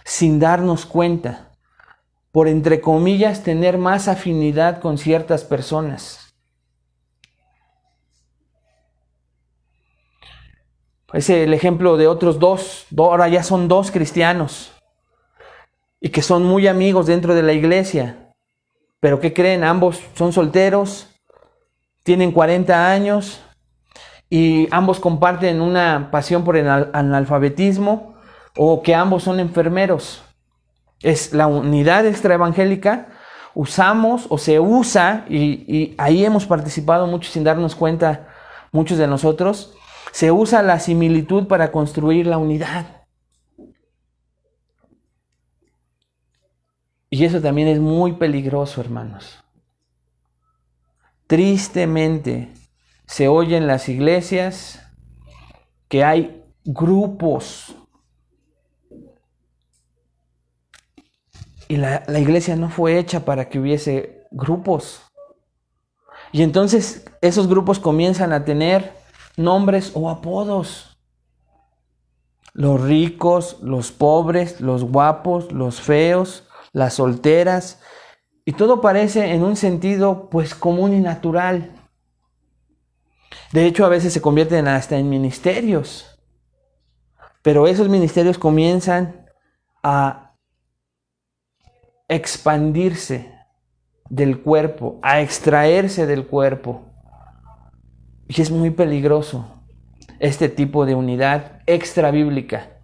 sin darnos cuenta, por entre comillas tener más afinidad con ciertas personas. Es el ejemplo de otros dos, ahora ya son dos cristianos y que son muy amigos dentro de la iglesia, pero ¿qué creen? Ambos son solteros, tienen 40 años y ambos comparten una pasión por el analfabetismo, o que ambos son enfermeros. Es la unidad extraevangélica. Usamos o se usa, y ahí hemos participado mucho sin darnos cuenta, muchos de nosotros, se usa la similitud para construir la unidad. Y eso también es muy peligroso, hermanos. Tristemente se oye en las iglesias que hay grupos. Y la iglesia no fue hecha para que hubiese grupos. Y entonces esos grupos comienzan a tener nombres o apodos. Los ricos, los pobres, los guapos, los feos, las solteras. Y todo parece en un sentido pues común y natural. De hecho, a veces se convierten hasta en ministerios. Pero esos ministerios comienzan a expandirse del cuerpo, a extraerse del cuerpo. Y es muy peligroso este tipo de unidad extra bíblica.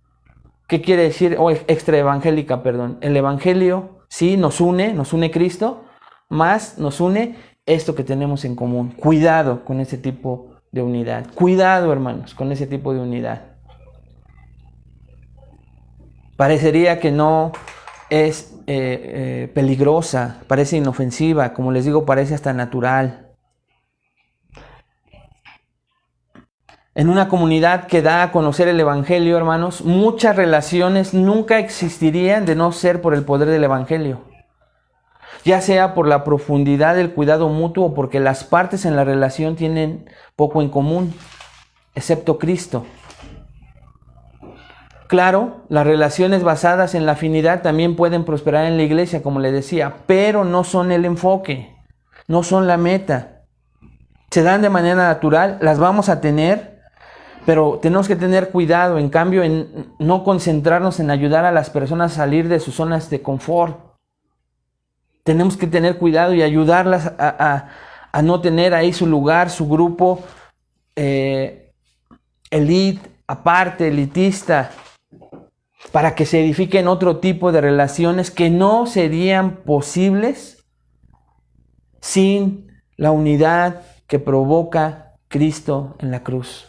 ¿Qué quiere decir? Extra evangélica, perdón. El evangelio sí nos une Cristo, más nos une esto que tenemos en común. Cuidado con ese tipo de unidad. Cuidado, hermanos, con ese tipo de unidad. Parecería que no es peligrosa, parece inofensiva, como les digo, parece hasta natural. En una comunidad que da a conocer el evangelio, hermanos, muchas relaciones nunca existirían de no ser por el poder del evangelio. Ya sea por la profundidad del cuidado mutuo o porque las partes en la relación tienen poco en común, excepto Cristo. Claro, las relaciones basadas en la afinidad también pueden prosperar en la iglesia, como le decía, pero no son el enfoque, no son la meta. Se dan de manera natural, las vamos a tener, pero tenemos que tener cuidado, en cambio, en no concentrarnos en ayudar a las personas a salir de sus zonas de confort. Tenemos que tener cuidado y ayudarlas a no tener ahí su lugar, su grupo, elite, aparte, elitista, para que se edifiquen otro tipo de relaciones que no serían posibles sin la unidad que provoca Cristo en la cruz.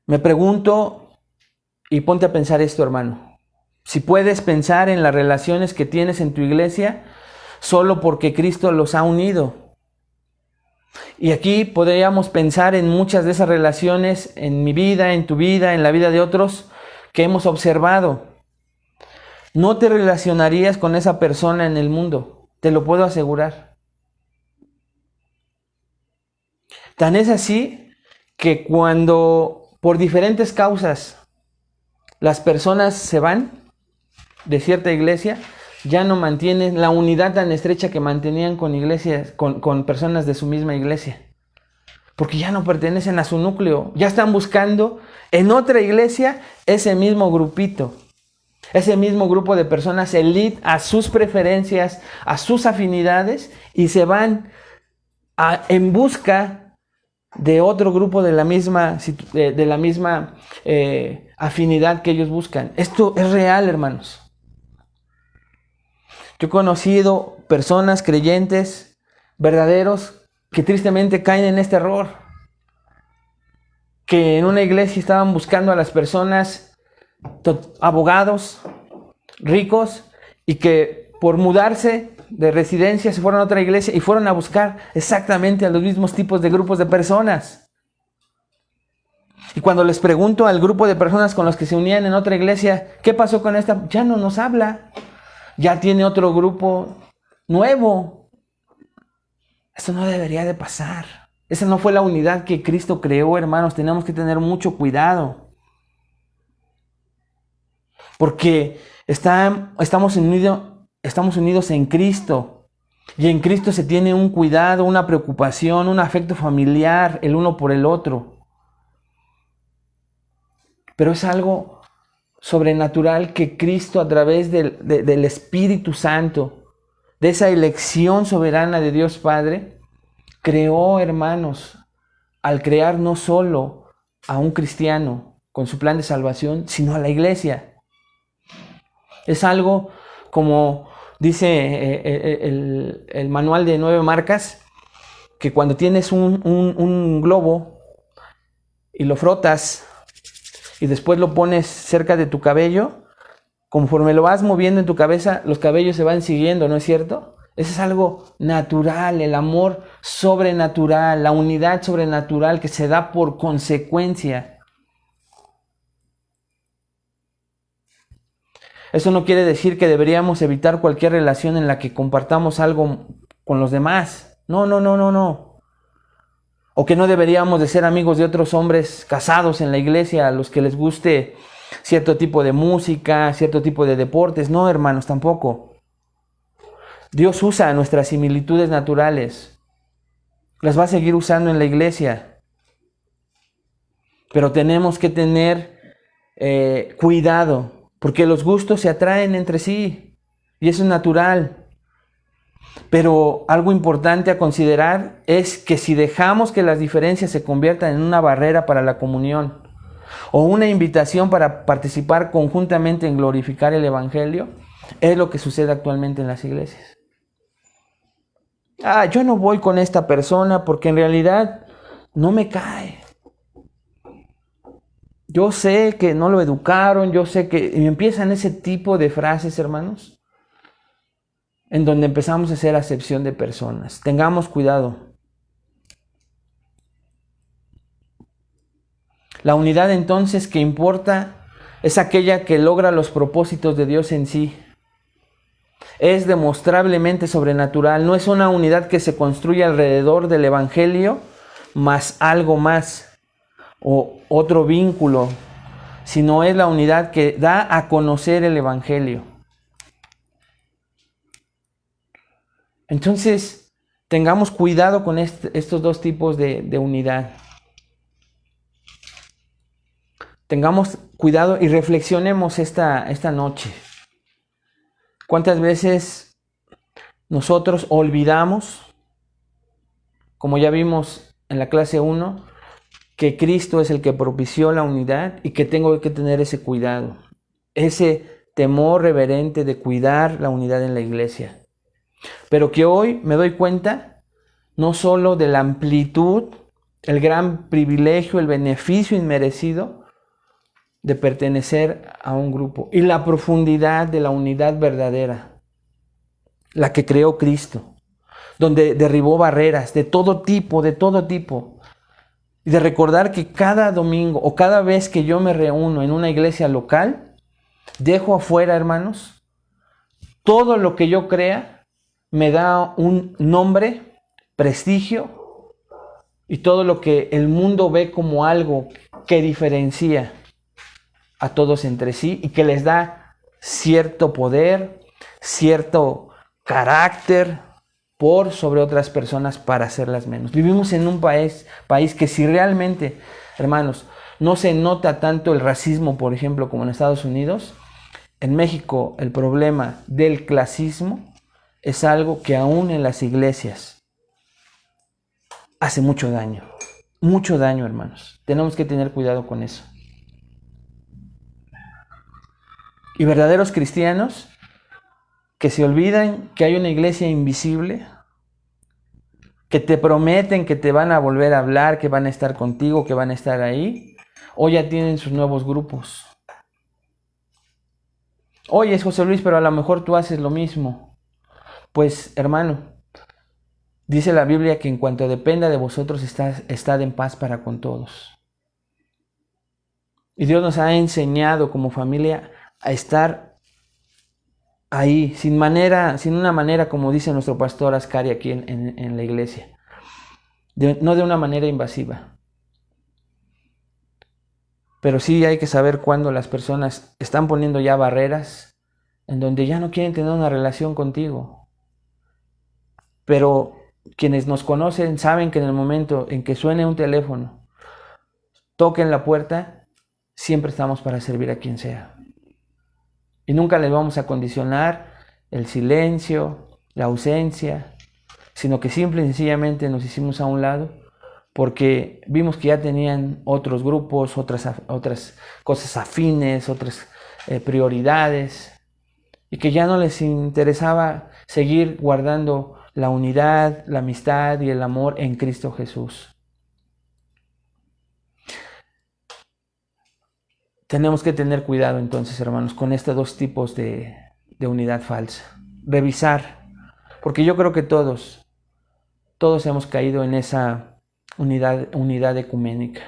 Me pregunto, y ponte a pensar esto, hermano, si puedes pensar en las relaciones que tienes en tu iglesia, solo porque Cristo los ha unido. Y aquí podríamos pensar en muchas de esas relaciones en mi vida, en tu vida, en la vida de otros que hemos observado. No te relacionarías con esa persona en el mundo, te lo puedo asegurar. Tan es así que cuando por diferentes causas las personas se van de cierta iglesia, ya no mantienen la unidad tan estrecha que mantenían con iglesias, con personas de su misma iglesia. Porque ya no pertenecen a su núcleo, ya están buscando en otra iglesia ese mismo grupito, ese mismo grupo de personas elite a sus preferencias, a sus afinidades, y se van en busca de otro grupo de la misma afinidad que ellos buscan. Esto es real, hermanos. Yo he conocido personas creyentes verdaderos que tristemente caen en este error. Que en una iglesia estaban buscando a las personas, abogados, ricos, y que por mudarse de residencia se fueron a otra iglesia y fueron a buscar exactamente a los mismos tipos de grupos de personas. Y cuando les pregunto al grupo de personas con los que se unían en otra iglesia, ¿qué pasó con esta? Ya no nos habla. Ya tiene otro grupo nuevo. Eso no debería de pasar. Esa no fue la unidad que Cristo creó, hermanos. Tenemos que tener mucho cuidado. Porque estamos unidos en Cristo. Y en Cristo se tiene un cuidado, una preocupación, un afecto familiar, el uno por el otro. Pero es algo sobrenatural que Cristo, a través del Espíritu Santo, de esa elección soberana de Dios Padre, creó, hermanos, al crear no solo a un cristiano con su plan de salvación, sino a la iglesia. Es algo como dice el manual de 9 marcas, que cuando tienes un globo y lo frotas y después lo pones cerca de tu cabello, conforme lo vas moviendo en tu cabeza, los cabellos se van siguiendo, ¿no es cierto? Eso es algo natural, el amor sobrenatural, la unidad sobrenatural que se da por consecuencia. Eso no quiere decir que deberíamos evitar cualquier relación en la que compartamos algo con los demás. No. O que no deberíamos de ser amigos de otros hombres casados en la iglesia a los que les guste cierto tipo de música, cierto tipo de deportes. No, hermanos, tampoco. Dios usa nuestras similitudes naturales. Las va a seguir usando en la iglesia. Pero tenemos que tener cuidado, porque los gustos se atraen entre sí. Y eso es natural. Pero algo importante a considerar es que si dejamos que las diferencias se conviertan en una barrera para la comunión o una invitación para participar conjuntamente en glorificar el Evangelio, es lo que sucede actualmente en las iglesias. Yo no voy con esta persona porque en realidad no me cae. Yo sé que no lo educaron, yo sé que... Y empiezan ese tipo de frases, hermanos, en donde empezamos a hacer acepción de personas. Tengamos cuidado. La unidad entonces que importa es aquella que logra los propósitos de Dios en sí. Es demostrablemente sobrenatural. No es una unidad que se construye alrededor del Evangelio más algo más o otro vínculo, sino es la unidad que da a conocer el Evangelio. Entonces, tengamos cuidado con estos dos tipos de unidad. Tengamos cuidado y reflexionemos esta noche. ¿Cuántas veces nosotros olvidamos, como ya vimos en la clase 1, que Cristo es el que propició la unidad y que tengo que tener ese cuidado, ese temor reverente de cuidar la unidad en la iglesia? Pero que hoy me doy cuenta no solo de la amplitud, el gran privilegio, el beneficio inmerecido de pertenecer a un grupo y la profundidad de la unidad verdadera. la que creó Cristo, donde derribó barreras de todo tipo, y de recordar que cada domingo o cada vez que yo me reúno en una iglesia local, dejo afuera, hermanos, todo lo que yo crea me da un nombre, prestigio, y todo lo que el mundo ve como algo que diferencia a todos entre sí y que les da cierto poder, cierto carácter por sobre otras personas para hacerlas menos. Vivimos en un país que si realmente, hermanos, no se nota tanto el racismo, por ejemplo, como en Estados Unidos, en México el problema del clasismo es algo que aún en las iglesias hace mucho daño, hermanos. Tenemos que tener cuidado con eso. Y verdaderos cristianos que se olvidan que hay una iglesia invisible, que te prometen que te van a volver a hablar, que van a estar contigo, que van a estar ahí, o ya tienen sus nuevos grupos. Oye, es José Luis, pero a lo mejor tú haces lo mismo. Pues, hermano, dice la Biblia que en cuanto dependa de vosotros, estad en paz para con todos. Y Dios nos ha enseñado como familia a estar ahí, sin una manera, como dice nuestro pastor Ascari aquí en la iglesia. No de una manera invasiva. Pero sí hay que saber cuándo las personas están poniendo ya barreras en donde ya no quieren tener una relación contigo. Pero quienes nos conocen saben que en el momento en que suene un teléfono, toquen la puerta, siempre estamos para servir a quien sea. Y nunca les vamos a condicionar el silencio, la ausencia, sino que simple y sencillamente nos hicimos a un lado porque vimos que ya tenían otros grupos, otras cosas afines, otras prioridades, y que ya no les interesaba seguir guardando la unidad, la amistad y el amor en Cristo Jesús. Tenemos que tener cuidado entonces, hermanos, con estos dos tipos de unidad falsa. Revisar, porque yo creo que todos hemos caído en esa unidad ecuménica.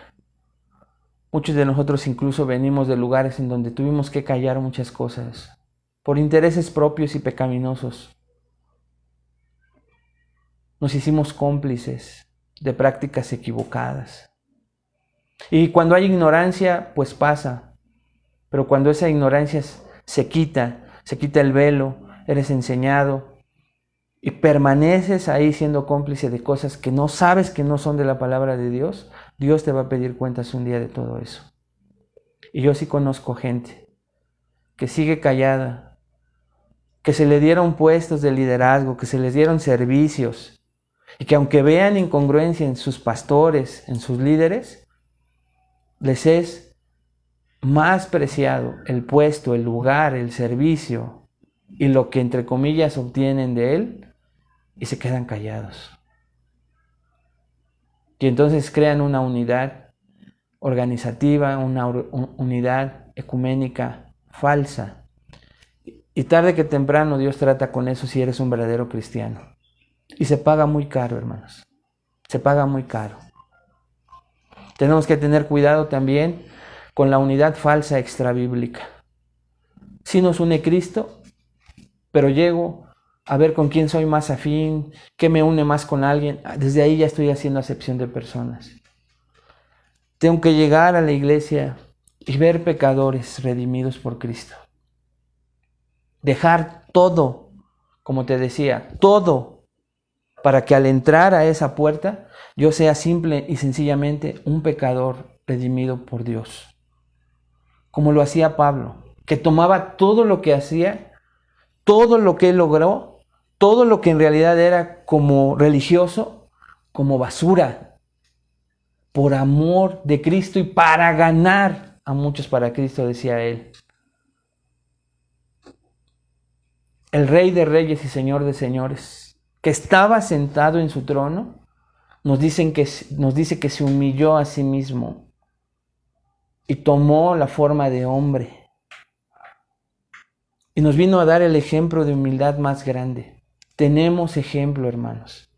Muchos de nosotros incluso venimos de lugares en donde tuvimos que callar muchas cosas por intereses propios y pecaminosos. Nos hicimos cómplices de prácticas equivocadas. Y cuando hay ignorancia, pues pasa. Pero cuando esa ignorancia se quita el velo, eres enseñado y permaneces ahí siendo cómplice de cosas que no sabes que no son de la palabra de Dios, Dios te va a pedir cuentas un día de todo eso. Y yo sí conozco gente que sigue callada, que se le dieron puestos de liderazgo, que se les dieron servicios, y que aunque vean incongruencia en sus pastores, en sus líderes, les es más preciado el puesto, el lugar, el servicio y lo que entre comillas obtienen de él, y se quedan callados. Y entonces crean una unidad organizativa, una unidad ecuménica falsa. Y tarde que temprano Dios trata con eso si eres un verdadero cristiano. Y se paga muy caro, hermanos. Se paga muy caro. Tenemos que tener cuidado también con la unidad falsa extrabíblica. Sí nos une Cristo, pero llego a ver con quién soy más afín, qué me une más con alguien. Desde ahí ya estoy haciendo acepción de personas. Tengo que llegar a la iglesia y ver pecadores redimidos por Cristo. Dejar todo, como te decía, todo, para que al entrar a esa puerta yo sea simple y sencillamente un pecador redimido por Dios. Como lo hacía Pablo, que tomaba todo lo que hacía, todo lo que él logró, todo lo que en realidad era como religioso, como basura, por amor de Cristo y para ganar a muchos para Cristo, decía él. El Rey de Reyes y Señor de Señores, que estaba sentado en su trono, nos dice que se humilló a sí mismo y tomó la forma de hombre. Y nos vino a dar el ejemplo de humildad más grande. Tenemos ejemplo, hermanos,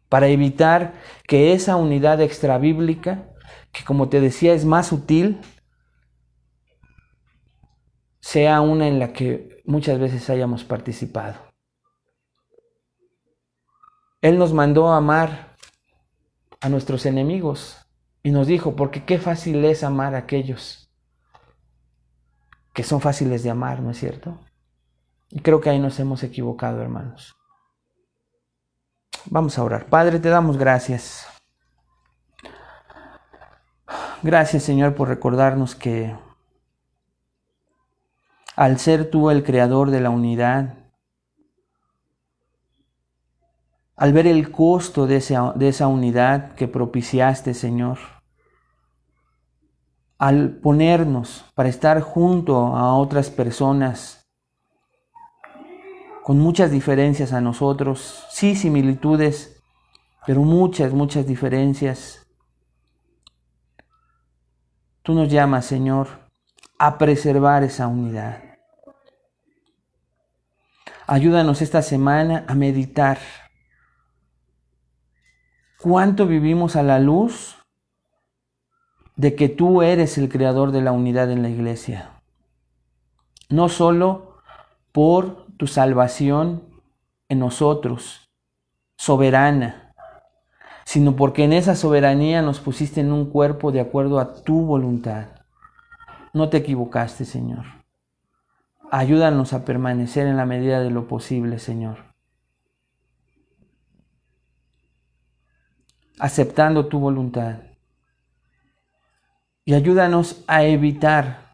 para evitar que esa unidad extrabíblica, que como te decía es más sutil, sea una en la que muchas veces hayamos participado. Él nos mandó a amar a nuestros enemigos y nos dijo, porque qué fácil es amar a aquellos que son fáciles de amar, ¿no es cierto? Y creo que ahí nos hemos equivocado, hermanos. Vamos a orar. Padre, te damos gracias. Gracias, Señor, por recordarnos que al ser tú el creador de la unidad, al ver el costo de esa unidad que propiciaste, Señor, al ponernos para estar junto a otras personas con muchas diferencias a nosotros, sí similitudes, pero muchas diferencias. Tú nos llamas, Señor, a preservar esa unidad. Ayúdanos esta semana a meditar cuánto vivimos a la luz de que tú eres el creador de la unidad en la iglesia. No solo por tu salvación en nosotros, soberana, sino porque en esa soberanía nos pusiste en un cuerpo de acuerdo a tu voluntad. No te equivocaste, Señor. Ayúdanos a permanecer en la medida de lo posible, Señor, aceptando tu voluntad. Y ayúdanos a evitar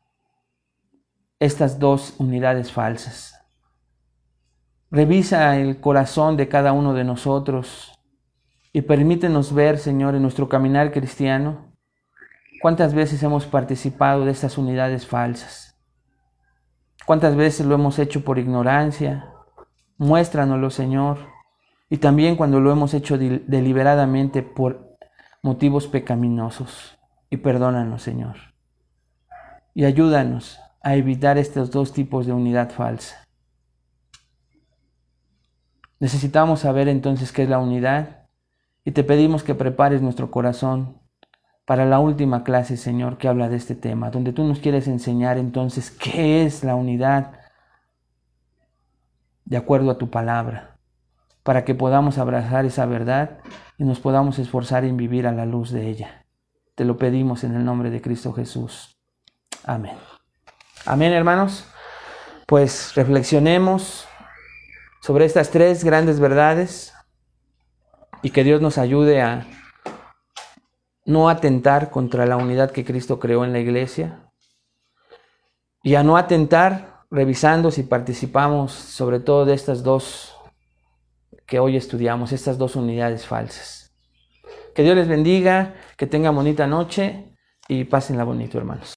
estas dos unidades falsas. Revisa el corazón de cada uno de nosotros y permítenos ver, Señor, en nuestro caminar cristiano, cuántas veces hemos participado de estas unidades falsas. Cuántas veces lo hemos hecho por ignorancia. Muéstranoslo, Señor. Y también cuando lo hemos hecho deliberadamente por motivos pecaminosos. Y perdónanos, Señor. Y ayúdanos a evitar estos dos tipos de unidad falsa. Necesitamos saber entonces qué es la unidad y te pedimos que prepares nuestro corazón para la última clase, Señor, que habla de este tema, donde tú nos quieres enseñar entonces qué es la unidad de acuerdo a tu palabra, para que podamos abrazar esa verdad y nos podamos esforzar en vivir a la luz de ella. Te lo pedimos en el nombre de Cristo Jesús. Amén. Amén, hermanos. Pues reflexionemos sobre estas tres grandes verdades y que Dios nos ayude a no atentar contra la unidad que Cristo creó en la iglesia y a no atentar revisando si participamos sobre todo de estas dos que hoy estudiamos, estas dos unidades falsas. Que Dios les bendiga, que tengan bonita noche y pásenla bonito, hermanos.